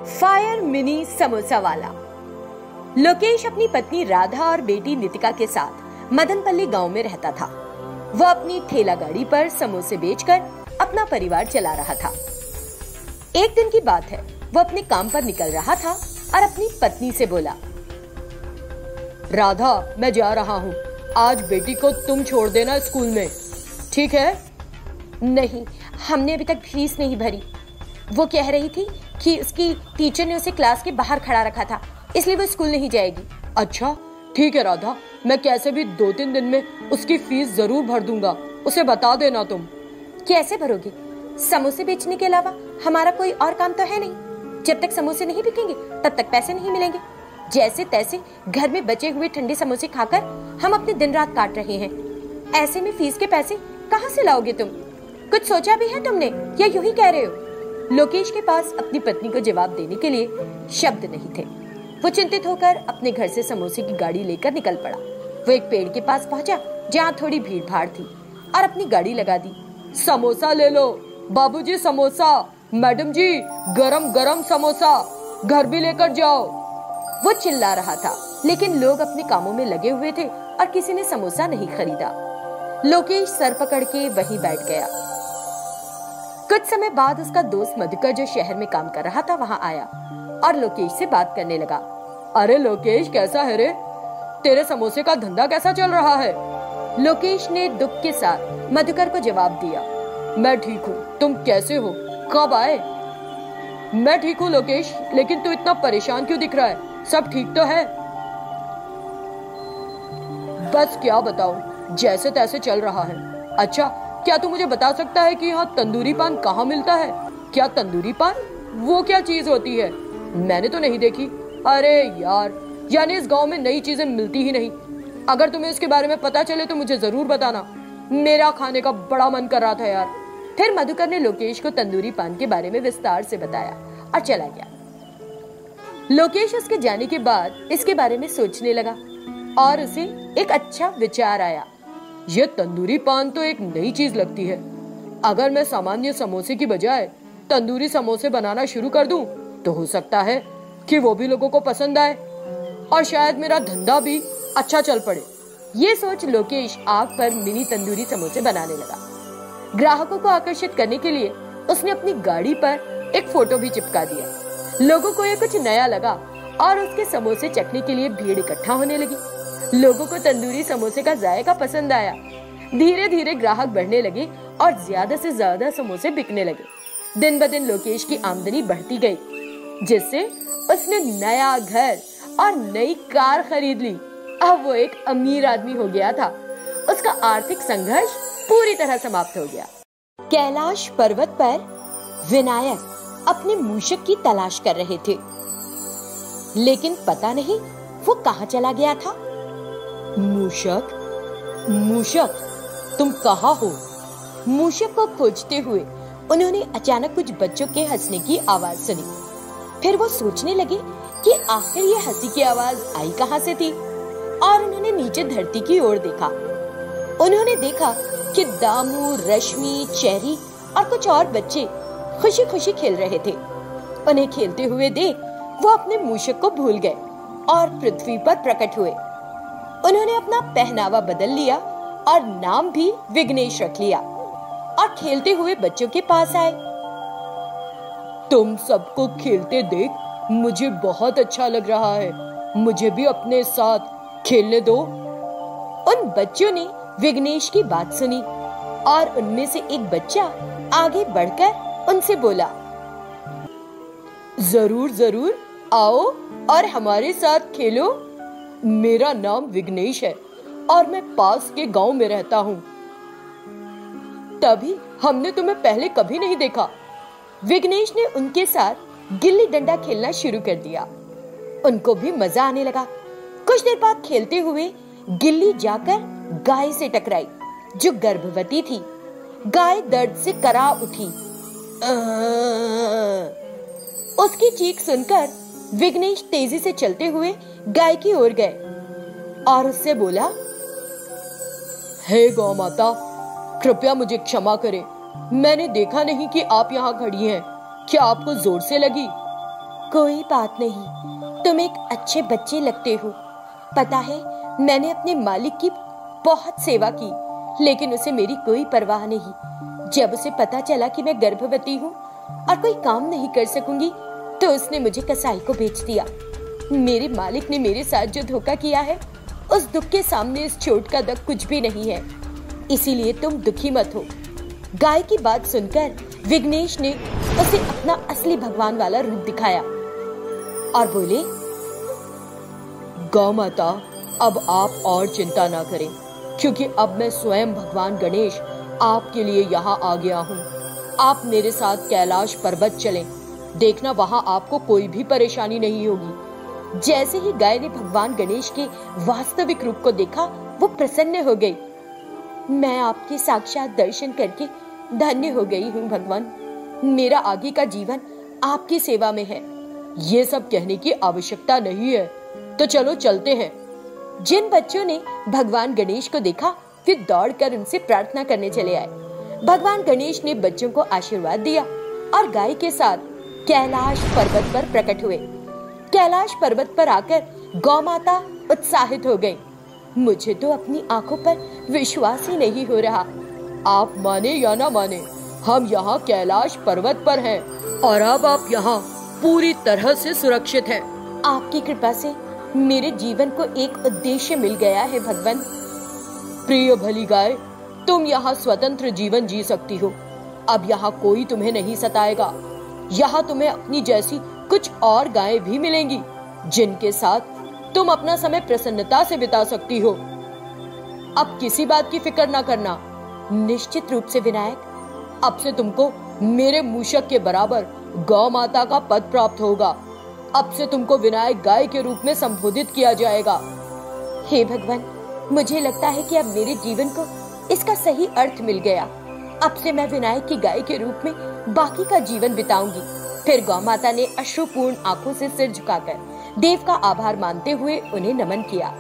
Fire mini samosa वाला। लोकेश अपनी पत्नी राधा और बेटी नितिका के साथ मदनपल्ली गांव में रहता था। वह अपनी ठेला गाड़ी पर समोसे बेचकर अपना परिवार चला रहा था। एक दिन की बात है, वह अपने काम पर निकल रहा था और अपनी पत्नी से बोला, राधा, मैं जा रहा हूँ, आज बेटी को तुम छोड़ देना स्कूल में, ठीक है? नहीं, हमने अभी तक फीस नहीं भरी। वो कह रही थी कि उसकी टीचर ने उसे क्लास के बाहर खड़ा रखा था, इसलिए वो स्कूल नहीं जाएगी। अच्छा, ठीक है राधा, मैं कैसे भी 2-3 दिन में उसकी फीस जरूर भर दूंगा, उसे बता देना तुम। कैसे भरोगे? समोसे बेचने के अलावा हमारा कोई और काम तो है नहीं। जब तक समोसे नहीं बिकेंगे तब तक पैसे नहीं मिलेंगे। जैसे तैसे घर में बचे हुए ठंडे समोसे खाकर हम अपने दिन रात काट रहे हैं। ऐसे में फीस के पैसे कहाँ से लाओगे तुम? कुछ सोचा भी है तुमने या यूं ही कह रहे हो? लोकेश के पास अपनी पत्नी को जवाब देने के लिए शब्द नहीं थे। वो चिंतित होकर अपने घर से समोसे की गाड़ी लेकर निकल पड़ा। वो एक पेड़ के पास पहुंचा जहाँ थोड़ी भीड़ भाड़ थी और अपनी गाड़ी लगा दी। समोसा ले लो बाबूजी, समोसा, मैडम जी गरम गरम समोसा, घर भी लेकर जाओ। वो चिल्ला रहा था, लेकिन लोग अपने कामों में लगे हुए थे और किसी ने समोसा नहीं खरीदा। लोकेश सर पकड़ के वहीं बैठ गया। कुछ समय बाद उसका दोस्त मधुकर, जो शहर में काम कर रहा था, वहां आया और लोकेश से बात करने लगा। अरे लोकेश, कैसा है रे? तेरे समोसे का धंधा कैसा चल रहा है? लोकेश ने दुख के साथ मधुकर को जवाब दिया, मैं ठीक हूँ, तुम कैसे हो, कब आए? मैं ठीक हूँ लोकेश, लेकिन तू इतना परेशान क्यों दिख रहा है? सब ठीक तो है? बस क्या बताऊं, जैसे तैसे चल रहा है। अच्छा, क्या तू मुझे बता सकता है कि यहाँ तंदूरी पान कहाँ मिलता है? क्या तंदूरी पान? वो क्या चीज होती है? मैंने तो नहीं देखी। अरे यार, यानी इस गांव में नई चीजें मिलती ही नहीं। अगर तुम्हें इसके बारे में पता चले तो मुझे जरूर बताना, मेरा खाने का बड़ा मन कर रहा था यार। फिर मधुकर ने लोकेश को तंदूरी पान के बारे में विस्तार से बताया और चला गया। लोकेश उसके जाने के बाद इसके बारे में सोचने लगा और उसे एक अच्छा विचार आया। यह तंदूरी पान तो एक नई चीज लगती है। अगर मैं सामान्य समोसे की बजाय तंदूरी समोसे बनाना शुरू कर दूं, तो हो सकता है कि वो भी लोगों को पसंद आए और शायद मेरा धंधा भी अच्छा चल पड़े। ये सोच लोकेश आग पर मिनी तंदूरी समोसे बनाने लगा। ग्राहकों को आकर्षित करने के लिए उसने अपनी गाड़ी पर एक फोटो भी चिपका दिया। लोगों को ये कुछ नया लगा और उसके समोसे चखने के लिए भीड़ इकट्ठा होने लगी। लोगों को तंदूरी समोसे का जायका पसंद आया। धीरे धीरे ग्राहक बढ़ने लगे और ज्यादा से ज्यादा समोसे बिकने लगे। दिन ब दिन लोकेश की आमदनी बढ़ती गई, जिससे उसने नया घर और नई कार खरीद ली। अब वो एक अमीर आदमी हो गया था। उसका आर्थिक संघर्ष पूरी तरह समाप्त हो गया। कैलाश पर्वत पर विनायक अपने मूषक की तलाश कर रहे थे, लेकिन पता नहीं वो कहाँ चला गया था। मूषक, मूषक, तुम कहाँ हो? मूषक को खोजते हुए उन्होंने अचानक कुछ बच्चों के हंसने की आवाज सुनी। फिर वो सोचने लगे कि आखिर ये हंसी की आवाज आई कहाँ से थी, और उन्होंने नीचे धरती की ओर देखा। उन्होंने देखा कि दामू, रश्मि, चेरी और कुछ और बच्चे खुशी खुशी खेल रहे थे। उन्हें खेलते हुए देख वो अपने मूषक को भूल गए और पृथ्वी पर प्रकट हुए। उन्होंने अपना पहनावा बदल लिया और नाम भी विघ्नेश रख लिया और खेलते हुए बच्चों के पास आए। तुम सबको खेलते देख मुझे बहुत अच्छा लग रहा है, मुझे भी अपने साथ खेलने दो। उन बच्चों ने विघ्नेश की बात सुनी और उनमें से एक बच्चा आगे बढ़कर उनसे बोला, जरूर जरूर आओ और हमारे साथ खेलो। मेरा नाम विघ्नेश है और मैं पास के गांव में रहता हूँ। तभी हमने तुम्हें पहले कभी नहीं देखा। विघ्नेश ने उनके साथ गिल्ली डंडा खेलना शुरू कर दिया। उनको भी मजा आने लगा। कुछ देर बाद खेलते हुए गिल्ली जाकर गाय से टकराई, जो गर्भवती थी। गाय दर्द से करा उठी। उसकी चीख सुनकर विघ्नेश तेजी से चलते हुए गाय की ओर गए और उससे बोला, हे गौ माता, कृपया मुझे क्षमा करें। मैंने देखा नहीं कि आप यहाँ खड़ी हैं। क्या आपको जोर से लगी? कोई बात नहीं, तुम एक अच्छे बच्चे लगते हो। पता है, मैंने अपने मालिक की बहुत सेवा की, लेकिन उसे मेरी कोई परवाह नहीं। जब उसे पता चला कि मैं गर्भवती हूँ और कोई काम नहीं कर सकूंगी, तो उसने मुझे कसाई को बेच दिया। मेरे मालिक ने मेरे साथ जो धोखा किया है, उस दुख के सामने इस चोट का दग कुछ भी नहीं है। इसीलिए तुम दुखी मत हो। गाय की बात सुनकर विघ्नेश ने उसे अपना असली भगवान वाला रूप दिखाया और बोले, गौ माता, अब आप और चिंता ना करें, क्योंकि अब मैं स्वयं भगवान गणेश आपके लिए यहाँ आ गया हूँ। आप मेरे साथ कैलाश पर्वत चलें, देखना वहाँ आपको कोई भी परेशानी नहीं होगी। जैसे ही गाय ने भगवान गणेश के वास्तविक रूप को देखा, वो प्रसन्न हो गई। मैं आपके साक्षात दर्शन करके धन्य हो गई हूँ भगवान। मेरा आगे का जीवन आपकी सेवा में है। ये सब कहने की आवश्यकता नहीं है, तो चलो चलते हैं। जिन बच्चों ने भगवान गणेश को देखा, वे दौड़कर उनसे प्रार्थना करने चले आए। भगवान गणेश ने बच्चों को आशीर्वाद दिया और गाय के साथ कैलाश पर्वत पर प्रकट हुए। कैलाश पर्वत पर आकर गौ माता उत्साहित हो गई। मुझे तो अपनी आंखों पर विश्वास ही नहीं हो रहा। आप माने या ना माने, हम यहाँ कैलाश पर्वत पर हैं और अब आप यहाँ पूरी तरह से सुरक्षित हैं। आपकी कृपा से मेरे जीवन को एक उद्देश्य मिल गया है भगवान। प्रिय भली गाय, तुम यहाँ स्वतंत्र जीवन जी सकती हो। अब यहाँ कोई तुम्हें नहीं सताएगा। यहाँ तुम्हें अपनी जैसी कुछ और गायें भी मिलेंगी, जिनके साथ तुम अपना समय प्रसन्नता से बिता सकती हो। अब किसी बात की फिक्र ना करना। निश्चित रूप से विनायक, अब से तुमको मेरे मूषक के बराबर गौ माता का पद प्राप्त होगा। अब से तुमको विनायक गाय के रूप में संबोधित किया जाएगा। हे भगवान, मुझे लगता है कि अब मेरे जीवन को इसका सही अर्थ मिल गया। अब से मैं विनायक की गाय के रूप में बाकी का जीवन बिताऊंगी। फिर गौ माता ने अश्रुपूर्ण आंखों से सिर झुकाकर देव का आभार मानते हुए उन्हें नमन किया।